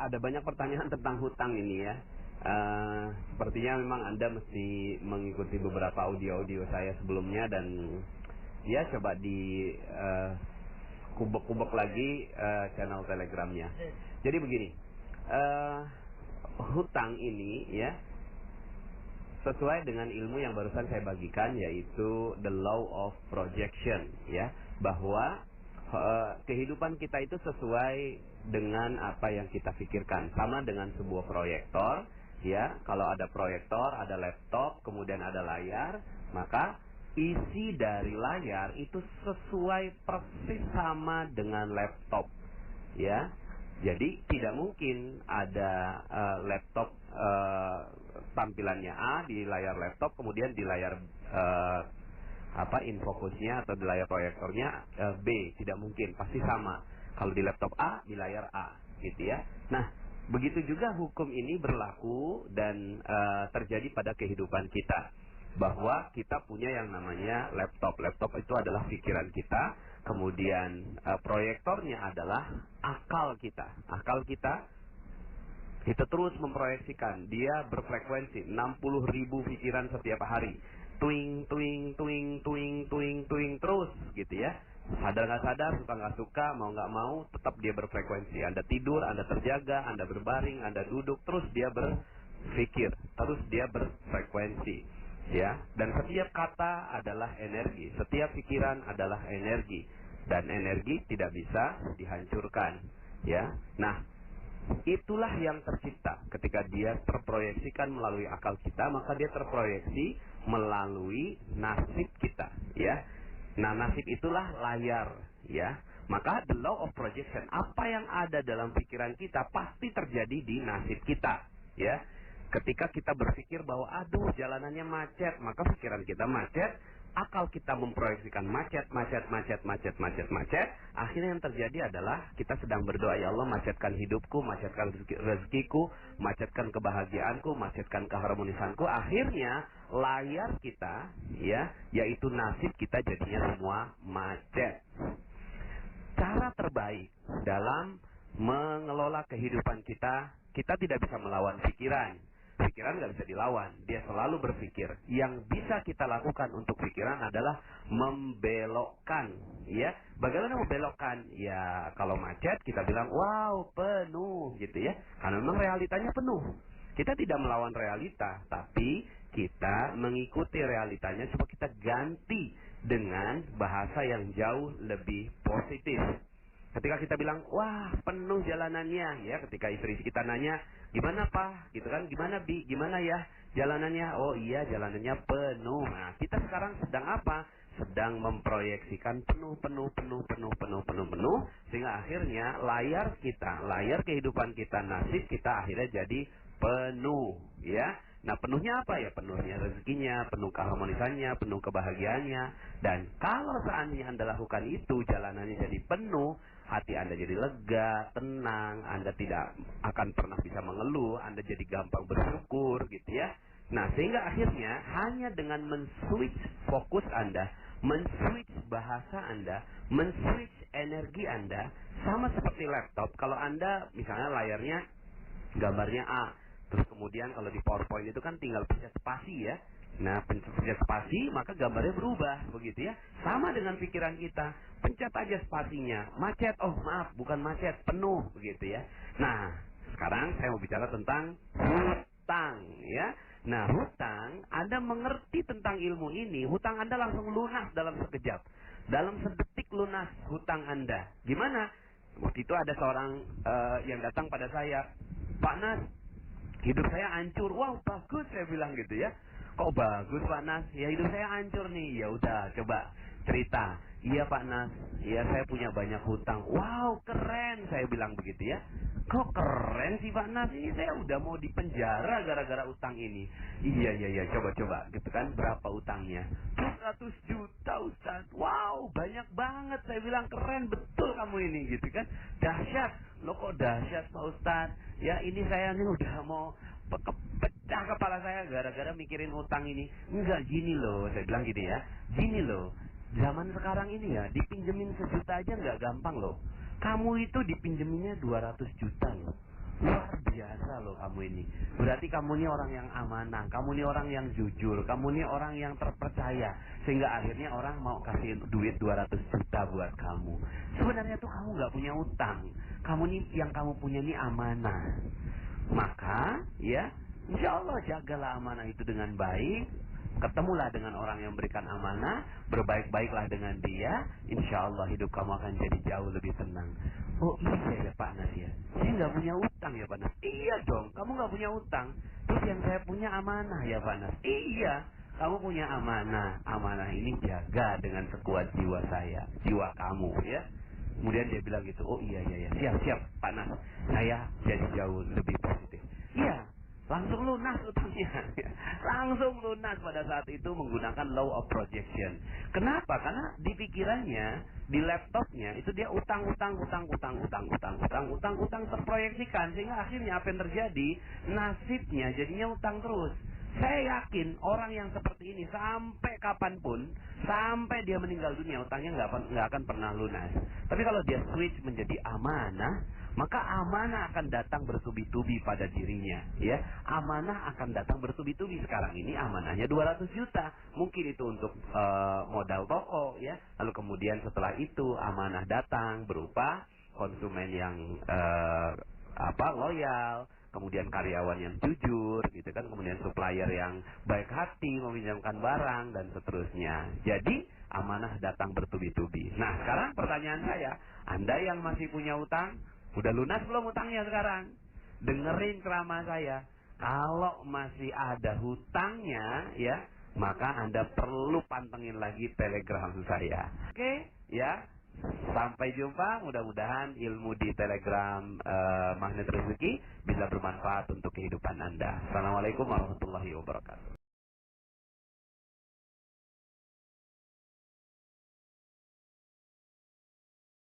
ada banyak pertanyaan tentang hutang ini ya. Sepertinya memang Anda mesti mengikuti beberapa audio-audio saya sebelumnya dan ya coba di kubek-kubek lagi channel Telegramnya. Jadi begini, hutang ini ya sesuai dengan ilmu yang barusan saya bagikan, yaitu the law of projection ya, bahwa kehidupan kita itu sesuai dengan apa yang kita pikirkan. Sama dengan sebuah proyektor ya, kalau ada proyektor, ada laptop, kemudian ada layar, maka isi dari layar itu sesuai persis sama dengan laptop ya. Jadi tidak mungkin ada laptop tampilannya A di layar laptop, kemudian di layar infocusnya atau di layar proyektornya B. Tidak mungkin, pasti sama. Kalau di laptop A, di layar A, gitu ya. Nah, begitu juga hukum ini berlaku dan terjadi pada kehidupan kita, bahwa kita punya yang namanya laptop. Laptop itu adalah pikiran kita, kemudian proyektornya adalah akal kita. Akal kita terus memproyeksikan, dia berfrekuensi 60.000 pikiran setiap hari. Twing, twing, twing, twing, twing, twing terus gitu ya. Sadar nggak sadar, suka nggak suka, mau nggak mau, tetap dia berfrekuensi. Anda tidur, Anda terjaga, Anda berbaring, Anda duduk, terus dia berpikir, terus dia berfrekuensi ya. Dan setiap kata adalah energi, setiap pikiran adalah energi, dan energi tidak bisa dihancurkan ya. Nah, itulah yang tercipta ketika dia terproyeksikan melalui akal kita, maka dia terproyeksi melalui nasib kita ya. Nah, nasib itulah layar ya. Maka the law of projection, apa yang ada dalam pikiran kita pasti terjadi di nasib kita ya. Ketika kita berpikir bahwa aduh jalanannya macet, maka pikiran kita macet, akal kita memproyeksikan macet. Akhirnya yang terjadi adalah kita sedang berdoa, ya Allah macetkan hidupku, macetkan rezekiku, macetkan kebahagiaanku, macetkan keharmonisanku. Akhirnya layar kita ya, yaitu nasib kita, jadinya semua macet. Cara terbaik dalam mengelola kehidupan kita, kita tidak bisa melawan pikiran. Pikiran nggak bisa dilawan, dia selalu berpikir. Yang bisa kita lakukan untuk pikiran adalah membelokkan ya. Bagaimana membelokkan? Ya kalau macet kita bilang wow penuh gitu ya, karena memang realitanya penuh. Kita tidak melawan realita, tapi kita mengikuti realitanya, coba kita ganti dengan bahasa yang jauh lebih positif. Ketika kita bilang, wah penuh jalanannya ya, ketika istri kita nanya, gimana Pak? Gitu kan, gimana Bi? Gimana ya jalanannya? Oh iya jalanannya penuh. Nah kita sekarang sedang apa? Sedang memproyeksikan penuh. Sehingga akhirnya layar kita, layar kehidupan kita, nasib kita akhirnya jadi penuh ya. Nah penuhnya apa ya? Penuhnya rezekinya, penuh keharmonisannya, penuh kebahagiaannya. Dan kalau seandainya Anda lakukan itu, jalanannya jadi penuh, hati Anda jadi lega, tenang, Anda tidak akan pernah bisa mengeluh, Anda jadi gampang bersyukur gitu ya. Nah sehingga akhirnya hanya dengan men-switch fokus Anda, men-switch bahasa Anda, men-switch energi Anda, sama seperti laptop. Kalau Anda misalnya layarnya gambarnya A, terus kemudian kalau di PowerPoint itu kan tinggal pencet spasi ya. Nah, pencet spasi maka gambarnya berubah begitu ya. Sama dengan pikiran kita, pencet aja spasinya, macet, oh maaf bukan macet, penuh begitu ya. Nah, sekarang saya mau bicara tentang hutang ya. Nah, hutang, Anda mengerti tentang ilmu ini, hutang Anda langsung lunas dalam sekejap. Dalam sedetik lunas hutang Anda. Gimana? Waktu itu ada seorang yang datang pada saya, Pak Nas, hidup saya hancur. Wow, bagus saya bilang gitu ya. Kok bagus Pak Nas? Ya hidup saya hancur nih. Ya udah, coba cerita. Iya Pak Nas, ya saya punya banyak hutang. Wow, keren saya bilang begitu ya. Kok keren sih Pak Nas? Ini saya udah mau dipenjara gara-gara utang ini. Iya, coba gitu kan, berapa utangnya? 200 juta Ustaz. Wow, banyak banget. Saya bilang keren betul kamu ini gitu kan. Dahsyat. Loh kok dahsyat Pak Ustaz? Ya ini saya nih udah mau pecah kepala saya gara-gara mikirin utang ini. Enggak, gini loh, saya bilang gini ya. Gini loh, zaman sekarang ini ya, dipinjemin 1 juta aja nggak gampang loh. Kamu itu dipinjeminnya 200 juta loh. Wah, kamu ini. Berarti kamu ini orang yang amanah, kamu ini orang yang jujur, kamu ini orang yang terpercaya. Sehingga akhirnya orang mau kasih duit 200 juta buat kamu. Sebenarnya tuh kamu nggak punya utang. Kamu ini yang kamu punya ini amanah. Maka ya, insya Allah jagalah amanah itu dengan baik. Ketemulah dengan orang yang memberikan amanah, berbaik-baiklah dengan dia, insya Allah hidup kamu akan jadi jauh lebih tenang. Oh iya ya Pak Nas ya, saya nggak punya utang ya Pak Nas. Iya dong, kamu nggak punya utang. Terus yang saya punya amanah ya Pak Nas. Iya, kamu punya amanah. Amanah ini jaga dengan sekuat jiwa saya, jiwa kamu ya. Kemudian dia bilang gitu, oh iya siap Pak Nas, saya jadi jauh lebih positif. Iya. Langsung lunas utangnya. Langsung lunas pada saat itu menggunakan law of projection. Kenapa? Karena di pikirannya, di laptopnya itu dia utang terproyeksikan, sehingga akhirnya apa yang terjadi? Nasibnya jadinya utang terus. Saya yakin orang yang seperti ini sampai kapanpun, sampai dia meninggal dunia, utangnya nggak akan pernah lunas. Tapi kalau dia switch menjadi amanah, maka amanah akan datang bertubi-tubi pada dirinya, ya. Amanah akan datang bertubi-tubi. Sekarang ini amanahnya 200 juta. Mungkin itu untuk modal toko, ya. Lalu kemudian setelah itu amanah datang berupa konsumen yang loyal, kemudian karyawan yang jujur, gitu kan, kemudian supplier yang baik hati meminjamkan barang dan seterusnya. Jadi amanah datang bertubi-tubi. Nah, sekarang pertanyaan saya, Anda yang masih punya utang, udah lunas belum utangnya sekarang? Dengerin ceramah saya. Kalau masih ada hutangnya, ya, maka Anda perlu pantengin lagi Telegram saya. Oke, ya. Sampai jumpa. Mudah-mudahan ilmu di Telegram Magnet Rezeki bisa bermanfaat untuk kehidupan Anda. Assalamualaikum warahmatullahi wabarakatuh.